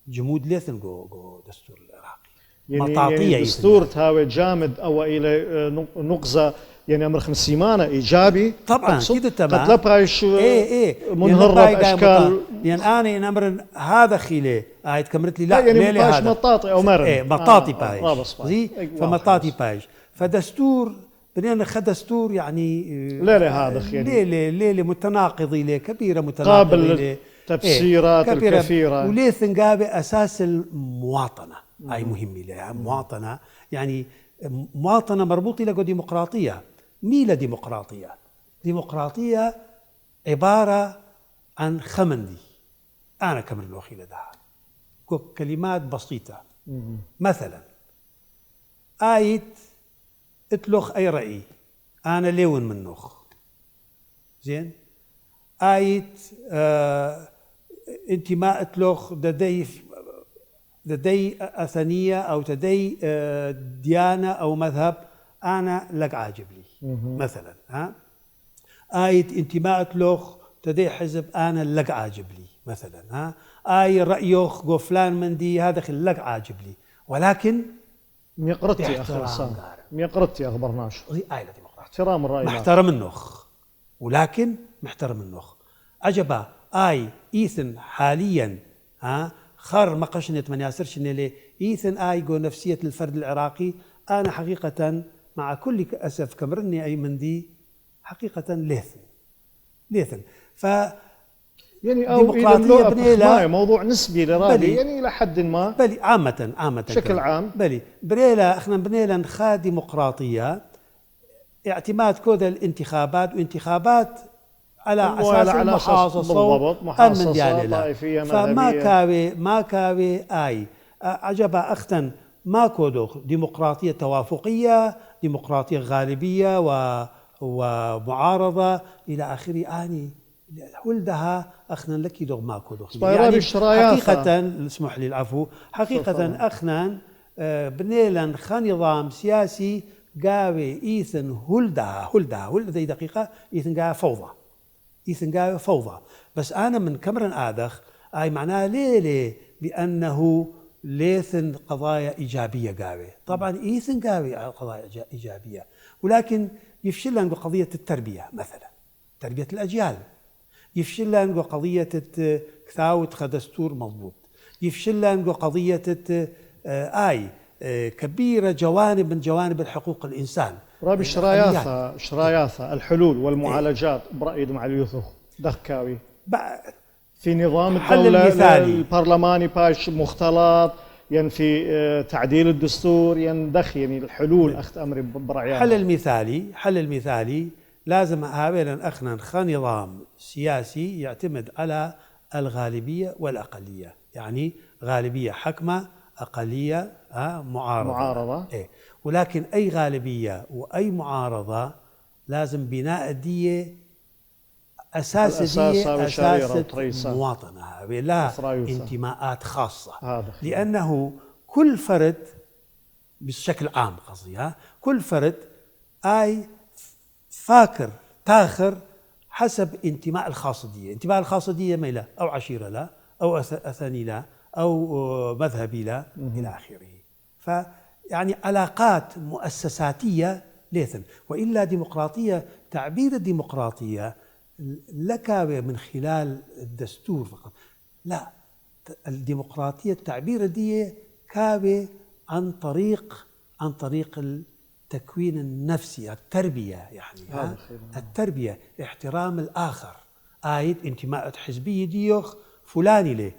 جمود ليثن جو دستور العراقي يعني دستور تهاوي جامد او الى نقزه يعني امر خمسيمانه ايجابي طبعا كده تمام قد بايش منهرب اشكال يعني انا ان امر هذا خيله تكملت لي لا يعني بايش مطاطي او مرن مطاطي بايش زي فمطاطي بايش فدستور بدنا خد دستور يعني لا هذا يعني ليله متناقضي ليه كبيره متناقضي قابل تفسيرات الكثيره وليه ثنقابه اساس المواطنه هاي مهمه لها مواطنه يعني مواطنه مربوطه له ديمقراطيه ميلا ديمقراطيه عباره عن خمندي انا كمر لوخي لدها كلمات بسيطه مثلا آيت اتلخ أي رأي أنا ليون منوخ زين آيت أنت ما اتلخ لدي أثنية أو تدي ديانة أو مذهب أنا لك عاجب لي مثلا آيت أنت ما اتلخ تدي حزب أنا لك عاجب لي مثلا آي رأيوخ جو فلان من دي هذا لك عاجب لي ولكن ميقرتي اخر سام ميقرتي اخبرناش آية ديمقراطية احترام الرأي محترم النخ ولكن محترم النخ عجبا آي إيثن حاليا خر مقشنة من ياسرش لي إيثن آي جو نفسية الفرد العراقي أنا حقيقة مع كل أسف كمرني أي من دي حقيقة ليثن ف يعني او اذا موضوع نسبي لرابي يعني الى حد ما بلي عامة بشكل عام بلي بريلا احنا بنيلا نخا ديمقراطية اعتماد كود الانتخابات وانتخابات على اساس المحاصصة طائفية ما كاوي آي عجبا اختن ما كودوخ ديمقراطية توافقية ديمقراطية غالبية ومعارضة الى اخره اني ولدها أخنا لك دوغ ماكو دوغ يعني حقيقة اسمح لي العفو حقيقة أخنا بنيلا نظام سياسي قاوي إيثن هلدها ذي دقيقة إيثن قاوي فوضى بس أنا من كمرن آدخ أي معناه ليه بأنه ليثن قضايا إيجابية قاوي طبعا إيثن قاوي قضايا إيجابية ولكن يفشلن بقضية التربية مثلا تربية الأجيال يفشلن قضية كثاوت خدستور مضبوط يفشلن قضية كبيرة جوانب من جوانب الحقوق الإنسان رابي شراياثة الحلول والمعالجات برأيي مع اليوثوخ دخكاوي في نظام الدولة البرلماني باش مختلط يعني في تعديل الدستور يندخ يعني الحلول أخت أمري برعيان حل المثالي لازم هاويلا أخنا نظام سياسي يعتمد على الغالبية والأقلية يعني غالبية حكمة أقلية معارضة. ولكن أي غالبية وأي معارضة لازم بناء الدية أساس مواطنة لا انتماءات خاصة لأنه كل فرد بشكل عام قصدي كل فرد فاكر تاخر حسب انتماء الخاصة دي ميلا أو عشيرة لا أو أثني لا أو مذهبي لا إلى آخره فيعني علاقات مؤسساتية ليثن وإلا ديمقراطية تعبير الديمقراطية لك من خلال الدستور فقط لا الديمقراطية التعبير دي كابة عن طريق التكوين النفسي، التربية يعني التربية، احترام الآخر. انتماء حزبية ديوخ فلاني ليه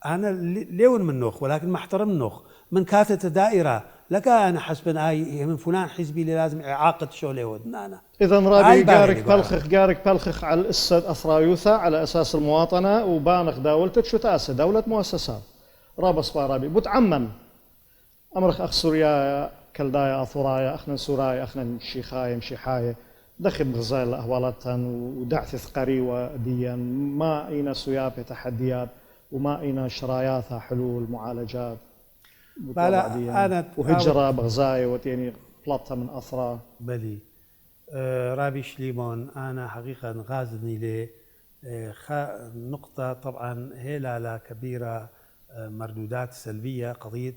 أنا ليون منوخ ولكن ما احترم نوخ من كاتة دائرة لك أنا حسب من فلان حزبي اللي لازم إعاقة شو ليون أنا. إذا رابي قارك بلخخ على الأسد أثرايوثا على أساس المواطنة وبانخ دولتك شو تأسى دولة مؤسسات رابا صبا رابي بتعمم أمرخ أخ سوريا كلدايا أثورايا أخنا سورايا أخنا شيخايا مشيحايا دخل بغزايل أهوالتها ودعث ثقري وديا ما إينا سيابة تحديات وما إينا شراياتها حلول معالجات أنا وهجرة بغزاية وتيني بلطة من أثرى بلي رابي شليمون أنا حقيقة غازني لي نقطة طبعا هيلا كبيرة مردودات سلبية قضية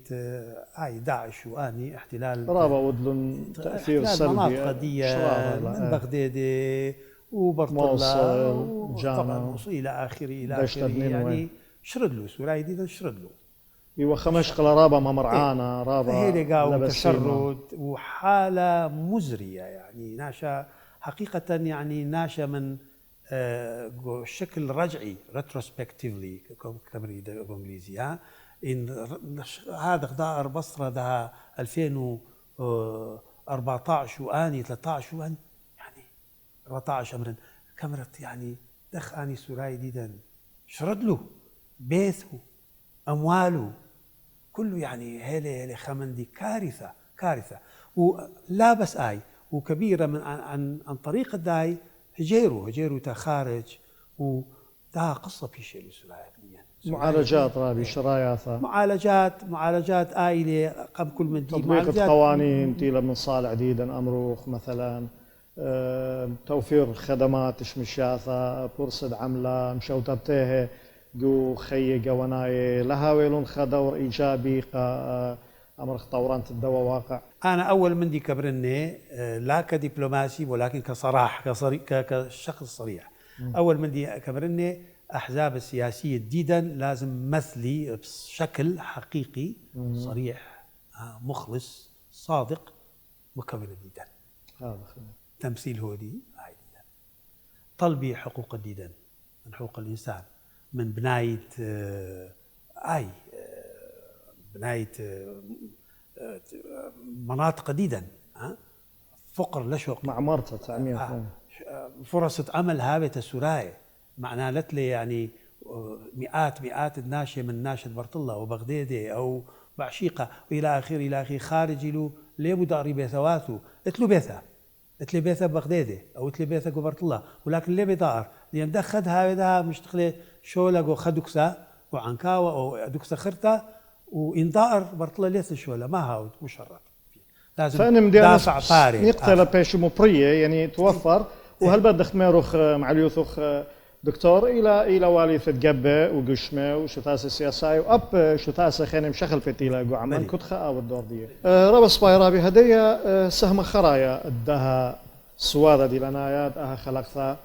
داعش وآني احتلال رابا ودلن تأثير سلبي مناطق دي من بغداد وبرطلة وطبعا إلى آخره يعني شردلو سوراي دي شردلو ايوه خمشقل رابا ما مرعانا رابا هيلقا تشرد وحالة مزرية يعني ناشا حقيقة يعني ناشا من شكل رجعي retrospectively كما بالانجليزي ان هذا دائر بصره ده 2014 واني 13 واني يعني 14 امرا كاميرت يعني دخ اني سوراي ديدا شرد له بيته امواله كله يعني هيلي خمندي كارثه ولا بس وكبيره من عن طريق الداي هجيرو تخارج وده قصة في شيء لسلاية معالجات رابي شراياثة معالجات آيلة قبل كل من دي تطبيق قوانين تيلا من صالح ديدا أمروخ مثلا توفير خدمات مشياثة برصد عملة مشوتبتيه جو خي قواناي لها ويلون خدور إيجابي أمر طوران الدواء واقع. أنا أول من دي كبرني لا كدبلوماسي ولكن كشخص صريح. أول من دي كبرني أحزاب السياسية جديدا لازم مثلي بشكل حقيقي صريح مخلص صادق مكمل جديدا. تمثيل هو دي طلبي حقوق الديدن من حقوق الإنسان من بناية بناية مناطق جديدة فقر لشوق معمرته تعمير فرصة عمل هابة السراية معناه لتلي يعني مئات الناشئة من ناشئة برطلة وبغدادة أو بعشيقة وإلى آخره خارج له ليه داري بيثواته اتلو بيثا بغدادة أو اتلو بيثا برطلة ولكن ليه بدار لأن دخد هذا مشتغله شو لقوا خدوكسا وعنكاوة أو دوكسا خرطة وإن دار برطلة ليس شولا ما هاود مشرط لازم دافع طارئ يقتل بيش مبرية يعني توفر وهل بدخ ميروخ مع اليوثوخ دكتور إلى والي في الجبة وقشمة وشتاس السياسة وأب شتاس خيني مشخل في تيلا جو عمان كنت خاء والدور دي ربا سبايرابي هدية سهم خرايا ادها سوادة دي لنايات اها خلقتها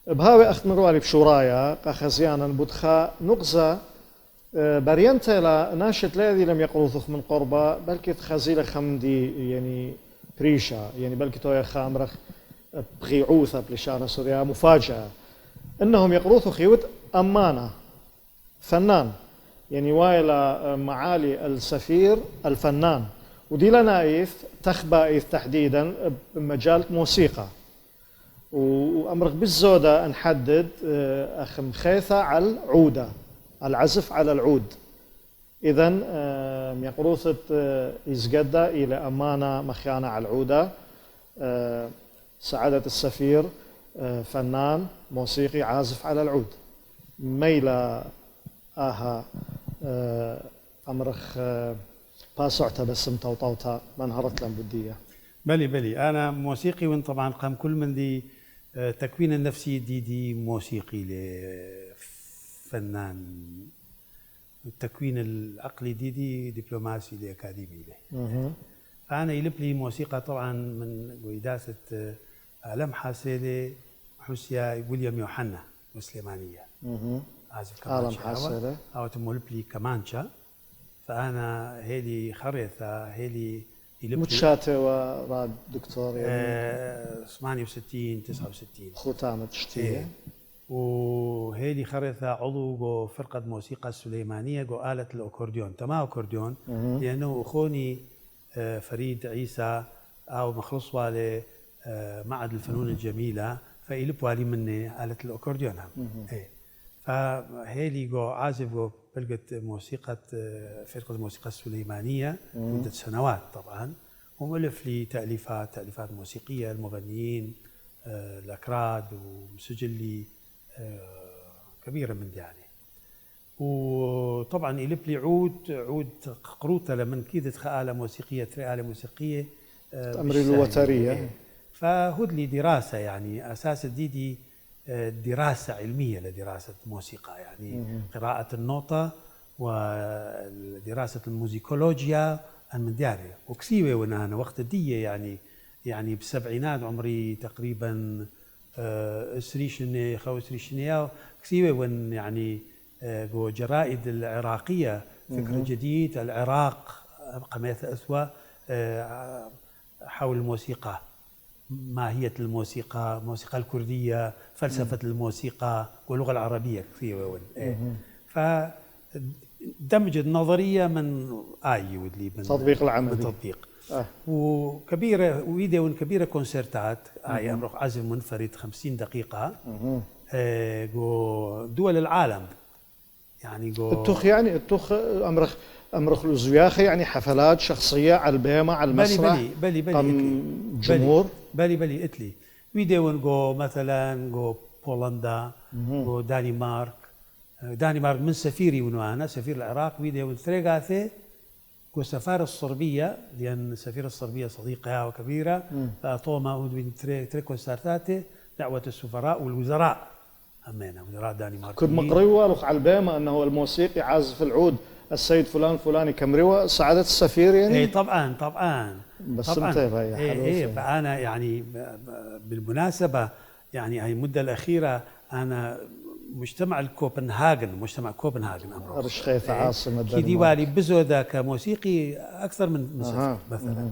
بهاوي أخت مروالي بشورايا قاخزيانا بدخا نقزة برينتا لا ناشط الذي لم يقرضخ من قربة بلكي خزيلة خمدي يعني بريشة يعني بلكي تويا خامرخ بغي عوثة بلشانة سوريا مفاجأة انهم يقرضوا خيوت امانة فنان يعني وايلا معالي السفير الفنان ودي لنا ايث تخبى ايث تحديدا بمجال موسيقى وامرك بالزودة نحدد اخ مخيثة على العودة العزف على العود إذن يقروثة يزقدى إلى أمانة مخيانة على العودة سعادة السفير فنان موسيقي عازف على العود ميلا آها أمرخ باسعتا بسم توطوتا منهرت لهم بدية بلي أنا موسيقي وين طبعا قام كل من دي تكوين النفسي دي موسيقي فنان التكوين العقلي دي دبلوماسي دي أكاديمي له فأنا يلب لي موسيقى طبعا من ويداسة لمحة سيدي حسيا ويليام يوحنا وسليمانية عازف آلة كمانشا محصلة. أو تمولبلي كمانشا. فأنا هيلي خريطة هيلي متشاتة وراد دكتور يعني 68 69 ختامة تشتية. وهيدي خريطة عضو جو فرقة موسيقى السليمانية جو آلة الأكورديون. تما أكورديون لأنه أخوني فريد عيسى أو مخلص والي معهد الفنون الجميلة فإلبوا لي مني آلة الأكورديون هم. فهيلي جو عازف جو بلقة موسيقى فرقة الموسيقى السليمانية مدة سنوات طبعا، ومؤلف لي تأليفات موسيقية المغنيين الأكراد، ومسجل لي كبيرة من دي يعني. وطبعا يلف لي عود قروطة لمن كيدت آلة موسيقية آلة موسيقية أمري الوترية. فهود لي دراسة يعني أساس دي دراسة علمية لدراسة موسيقى يعني قراءة النوتة ودراسة الموسيكولوجيا من دياري. وكسيوة وانا أنا وقت دي يعني بالسبعينات عمري تقريبا 20 كسيوة وان يعني جو جرائد العراقية فكر جديد العراق قميث أسوأ حول الموسيقى، ماهية الموسيقى، الموسيقى الكردية، فلسفة الموسيقى واللغة العربية كثيرة. فدمج النظرية من ودلي من تطبيق العملي. من تطبيق. وكبيرة ويديو كبيرة كونسرتات أمرخ عزف منفرد 50 دقيقة جو دول العالم يعني جو التوخ يعني التوخ أمرخ الزياخي يعني حفلات شخصية على البيمة على المسرح بلي جمهور بلي إتلي ويديون جو مثلا جو بولندا جو دانمارك من سفيري ونوانا سفير العراق ويديون ثريغاثي جو سفارة الصربية لأن السفيرة الصربية صديقها وكبيرة فأطوما ودوين تري كونسرتاتي دعوة السفراء والوزراء همينا وزراء دانمارك. كنت مقريوة على البيمة أنه الموسيقي عازف العود السيد فلان فلاني كمريوة سعادة السفير يعني؟ اي طبعا بس طبعا اي فأنا يعني بالمناسبة يعني هاي المدة الأخيرة أنا مجتمع كوبنهاغن أمره رشخيث عاصمة كي ديوالي بزودة كموسيقي أكثر من سفر مثلا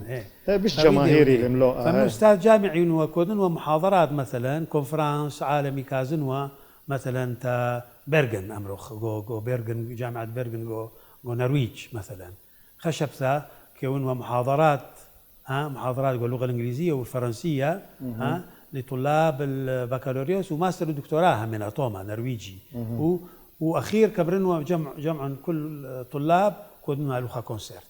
مش جماهيري الملوء فمن أستاذ جامعي وكودن ومحاضرات مثلا كونفرانس عالمي كازنوا مثلا تا بيرغن أمرخ جو بيرغن جامعة بيرغن جو نرويج مثلا خشبثة كون ومحاضرات محاضرات باللغة الإنجليزية والفرنسية لطلاب البكالوريوس وماستر ودكتوراه من أطوما نرويجي وأخير كبرنوا جمع كل طلاب كودنوا لوخا كونسرت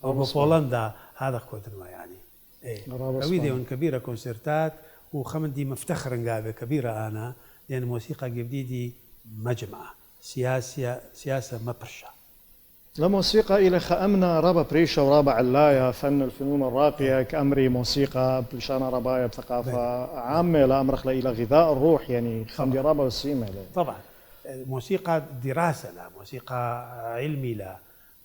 أو بولندا هذا كودنوا يعني فيديو كبيرة كونسرتات وخمدي مفتخر نقابة كبيرة أنا لأن الموسيقى جديدي مجمع سياسة مبرشة الموسيقى إلى خأمنا ربا بريشة ورابع علاية فن الفنون الراقية كأمري موسيقى بلشانة رباية بثقافة عامة لأمرخ إلى غذاء الروح يعني خمدي ربا وسيمة طبعا موسيقى دراسة لا موسيقى علمي لا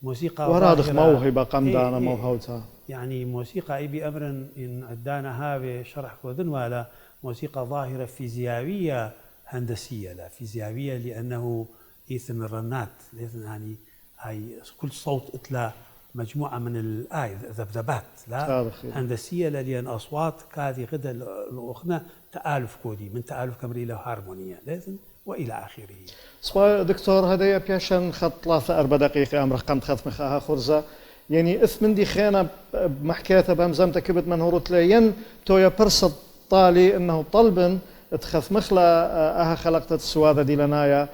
موسيقى ورادخ موهبة قمدانا موهوتها يعني موسيقى أي بأمر إن عدانا هذا شرح كودن ولا موسيقى ظاهرة فيزيائية هندسية لا فيزيائية لأنه إيثن الرنات يعني هاي كل صوت إتلا مجموعة من الذبذبات لا هندسية لأن أصوات كادي غدا الأخنى تآلف كودي من تآلف كمري له هارمونية لازم وإلى آخره. صبا دكتور هذا بيشان خط 3-4 دقيقة أمر قمت خذ مخاها خرزة يعني إثمن دي خيانة بمحكاته بمزمتك كبت من هروت لين تويا برصد طالي إنه طلبا تخف مخلة أها خلقت السوادة دي لنايا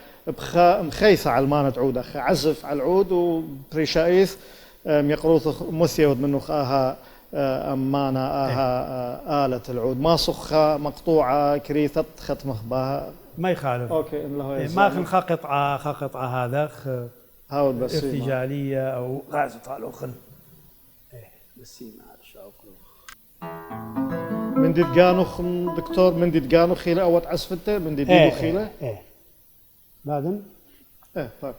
مخيثة على المانة عودة عزف على العود وبريشايث يقروث مثيود منه خاها أمانة أها آلة العود ما صخة مقطوعة كريثة ختمخ بها ما يخالف أوكي ما خلقها قطعة هذا هاود بس ارتجالية أو غازة على الأخن بسيمة على الشاوك من دي تقانخ دكتور من دي تقانخ خيلة أو تعسفته من دي ديدو خيلة بعدين فاك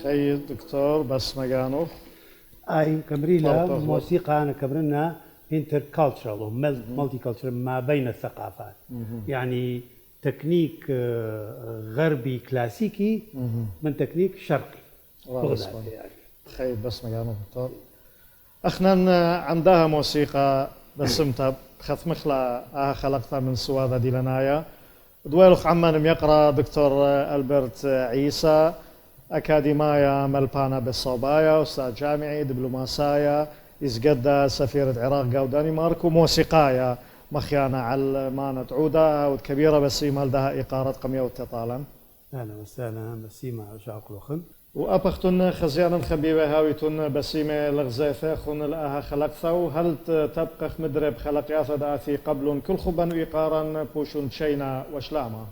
خي دكتور بس مجانو اي كبريلا طبعاً. موسيقى انا كبرنا انتر كالتشرال ومالتي كالتشرال ما بين الثقافات. يعني تكنيك غربي كلاسيكي من تكنيك شرقي بغداد يعني. خي بس مجانو دكتور اخنا عندها موسيقى بسمتها خث مخلا خلقتها من سوادة دي لنايا دويلخ عمان يقرا دكتور ألبرت عيسى أكاديمايا ملبانا بالصوبايا أستاذ جامعي دبلوماسايا يزقد سفير العراق قاو دنمارك وموسيقايا مخيانة على مانة عودة وكبيرة بسيمة لدها إقارة قمية وتطالا اهلا وسهلا بسيمة شاق لخن وأبختن خزيانا خبيبة هاويتن بسيمة لغزيفة خن لأها خلقثو هل تبقى مدرب خلق ياثد آثي قبل كل خبن إقارا بوشن شينا وشلاما